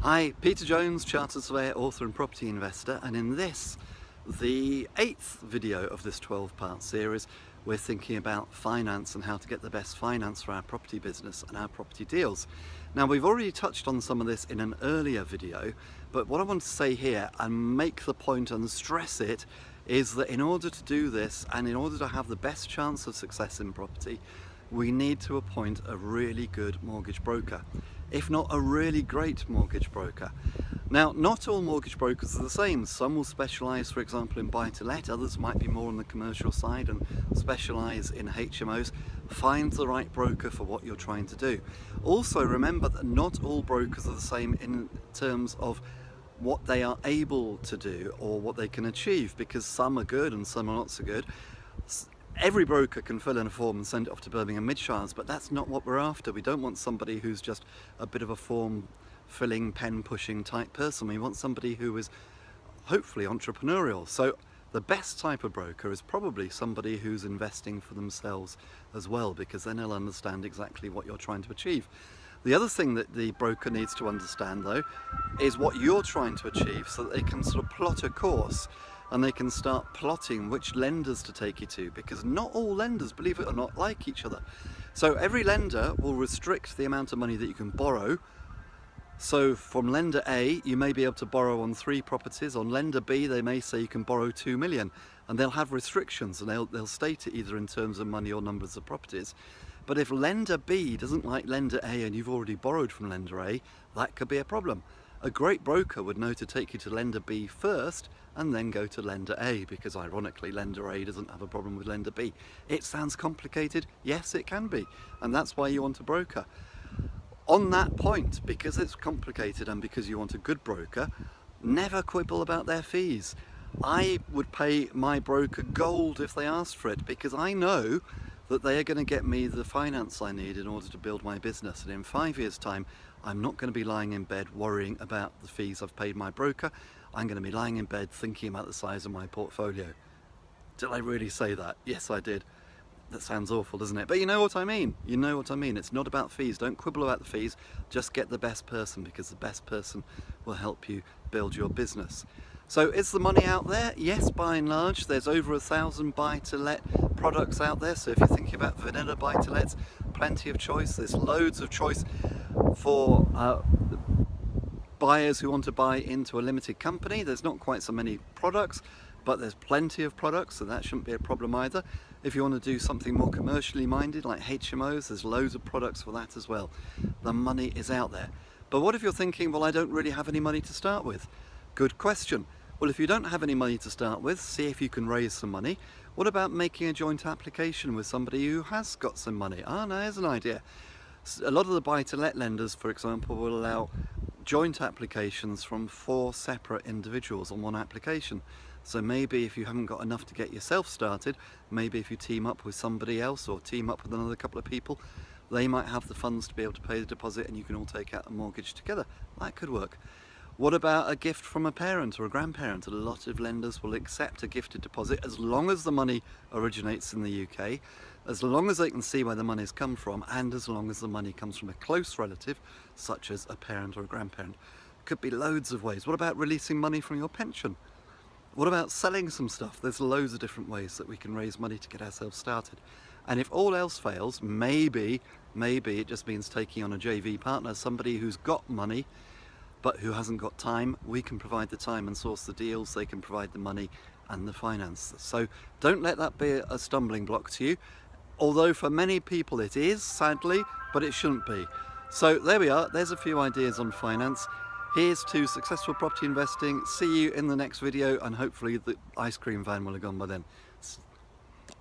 Hi, Peter Jones, Chartered Surveyor, author and property investor, and in this, the 8th video of this 12-part series, we're thinking about finance and how to get the best finance for our property business and our property deals. Now, we've already touched on some of this in an earlier video, but what I want to say here and make the point and stress it is that in order to do this and in order to have the best chance of success in property, we need to appoint a really good mortgage broker, if not a really great mortgage broker. Now, not all mortgage brokers are the same. Some will specialise, for example, in buy-to-let, others might be more on the commercial side and specialise in HMOs. Find the right broker for what you're trying to do. Also, remember that not all brokers are the same in terms of what they are able to do or what they can achieve, because some are good and some are not so good. Every broker can fill in a form and send it off to Birmingham Midshires, but that's not what we're after. We don't want somebody who's just a bit of a form filling, pen pushing type person. We want somebody who is hopefully entrepreneurial. So the best type of broker is probably somebody who's investing for themselves as well, because then they'll understand exactly what you're trying to achieve. The other thing that the broker needs to understand, though, is what you're trying to achieve, so that they can sort of plot a course and they can start plotting which lenders to take you to, because not all lenders, believe it or not, like each other. So every lender will restrict the amount of money that you can borrow. So from lender A, you may be able to borrow on 3 properties. On lender B, they may say you can borrow 2 million, and they'll have restrictions, and they'll state it either in terms of money or numbers of properties. But if lender B doesn't like lender A and you've already borrowed from lender A, that could be a problem. A great broker would know to take you to lender B first and then go to lender A, because ironically lender A doesn't have a problem with lender B. It sounds complicated. Yes, it can be, and that's why you want a broker. On that point, because it's complicated and because you want a good broker, never quibble about their fees. I would pay my broker gold if they asked for it, because I know that they are going to get me the finance I need in order to build my business. And in 5 years' time, I'm not going to be lying in bed worrying about the fees I've paid my broker. I'm going to be lying in bed thinking about the size of my portfolio. Did I really say that? Yes, I did. That sounds awful, doesn't it? But you know what I mean. You know what I mean. It's not about fees. Don't quibble about the fees. Just get the best person, because the best person will help you build your business. So is the money out there? Yes, by and large. There's over 1,000 buy-to-let products out there. So if you're thinking about vanilla buy-to-lets, plenty of choice. There's loads of choice for buyers who want to buy into a limited company. There's not quite so many products, but there's plenty of products, so that shouldn't be a problem either. If you want to do something more commercially minded like HMOs, there's loads of products for that as well. The money is out there. But what if you're thinking, well, I don't really have any money to start with? Good question. Well, if you don't have any money to start with, see if you can raise some money. What about making a joint application with somebody who has got some money? Ah, no, here's an idea. A lot of the buy-to-let lenders, for example, will allow joint applications from 4 separate individuals on one application. So maybe if you haven't got enough to get yourself started, maybe if you team up with somebody else or team up with another couple of people, they might have the funds to be able to pay the deposit and you can all take out a mortgage together. That could work. What about a gift from a parent or a grandparent? A lot of lenders will accept a gifted deposit as long as the money originates in the UK, as long as they can see where the money's come from, and as long as the money comes from a close relative, such as a parent or a grandparent. Could be loads of ways. What about releasing money from your pension? What about selling some stuff? There's loads of different ways that we can raise money to get ourselves started. And if all else fails, maybe it just means taking on a JV partner, somebody who's got money but who hasn't got time. We can provide the time and source the deals. They can provide the money and the finance. So don't let that be a stumbling block to you. Although for many people it is, sadly, but it shouldn't be. So there we are. There's a few ideas on finance. Here's to successful property investing. See you in the next video, and hopefully the ice cream van will have gone by then.